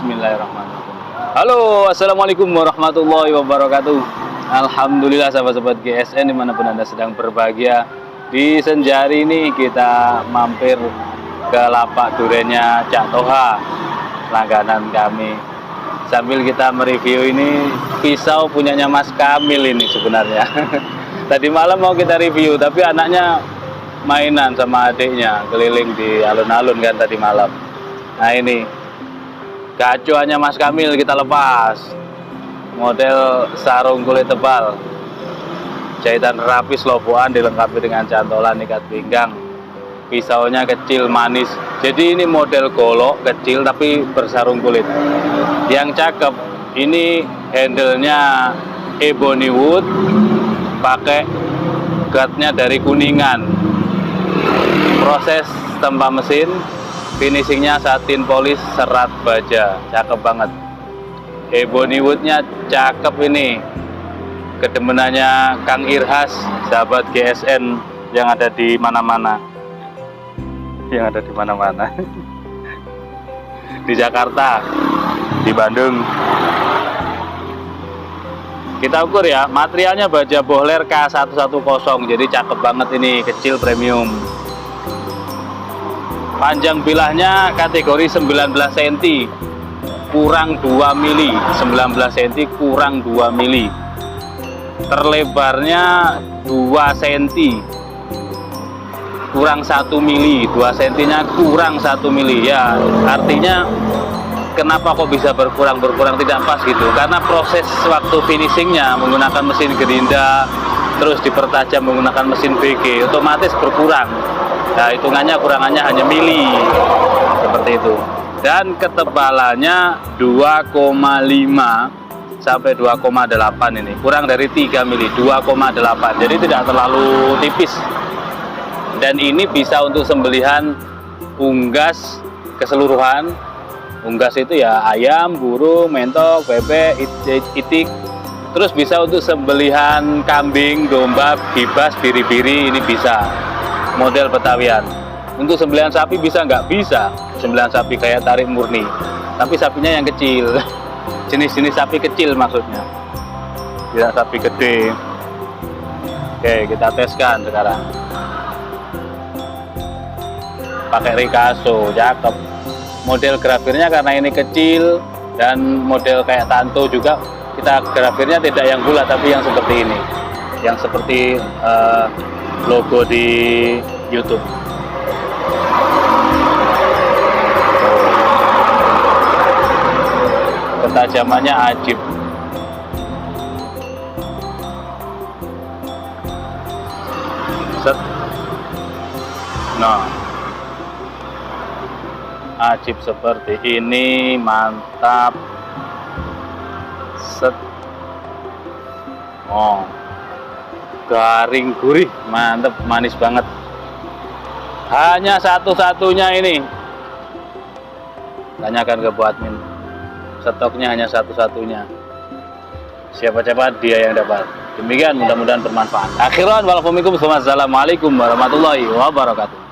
Bismillahirrahmanirrahim. Halo, assalamualaikum warahmatullahi wabarakatuh. Alhamdulillah sahabat-sahabat GSN dimanapun Anda sedang berbahagia. Di senja hari ini kita mampir ke lapak durennya Cak Toha, langganan kami. Sambil kita mereview ini pisau punyanya Mas Kamil ini sebenarnya. Tadi malam mau kita review, tapi anaknya mainan sama adiknya keliling di alun-alun kan tadi malam. Nah ini gacuannya Mas Kamil kita lepas, model sarung kulit tebal, jahitan rapi lobokan, dilengkapi dengan cantolan ikat pinggang. Pisaunya kecil manis, jadi ini model golok kecil tapi bersarung kulit. Yang cakep ini handle-nya ebony wood, pakai guardnya dari Kuningan. Proses tempa mesin, finishingnya satin polis serat baja, cakep banget. Ebony woodnya cakep ini, kedemenannya Kang Irhas, sahabat GSN yang ada di mana-mana, di Jakarta, di Bandung. Kita ukur ya, materialnya baja Bohler K110, jadi cakep banget ini, kecil premium. Panjang bilahnya kategori 19 cm kurang 2 mili, 19 cm kurang 2 mili. Terlebarnya 2 cm kurang 1 mili, 2 cm nya kurang 1 mili. Ya, artinya kenapa kok bisa berkurang tidak pas gitu, karena proses waktu finishingnya menggunakan mesin gerinda terus dipertajam menggunakan mesin BG, otomatis berkurang. Nah, hitungannya kurangannya hanya mili, seperti itu. Dan ketebalannya 2,5 sampai 2,8 ini, kurang dari 3 mili, 2,8. Jadi tidak terlalu tipis. Dan ini bisa untuk sembelihan unggas keseluruhan. Unggas itu ya ayam, burung, mentok, bebek, itik. Terus bisa untuk sembelihan kambing, domba, bibas, biri-biri, ini bisa. Model Betawian. Untuk sembelihan sapi bisa nggak? Bisa. Sembelihan sapi kayak tarik murni, tapi sapinya yang kecil. Jenis-jenis sapi kecil maksudnya, tidak sapi gede. Oke, kita teskan sekarang. Pakai Ricasso, cakep. Model grafirnya karena ini kecil dan model kayak Tanto juga, kita grafirnya tidak yang bulat tapi yang seperti ini, yang seperti logo di YouTube. Ketajamannya ajib. Set. Nah, ajib seperti ini, mantap. Set. Oh, garing gurih, mantep, manis banget. Hanya satu-satunya ini, tanyakan ke Bu admin, stoknya hanya satu-satunya. Siapa cepat dia yang dapat. Demikian, mudah-mudahan bermanfaat. Akhiran, walaupun assalamualaikum warahmatullahi wabarakatuh.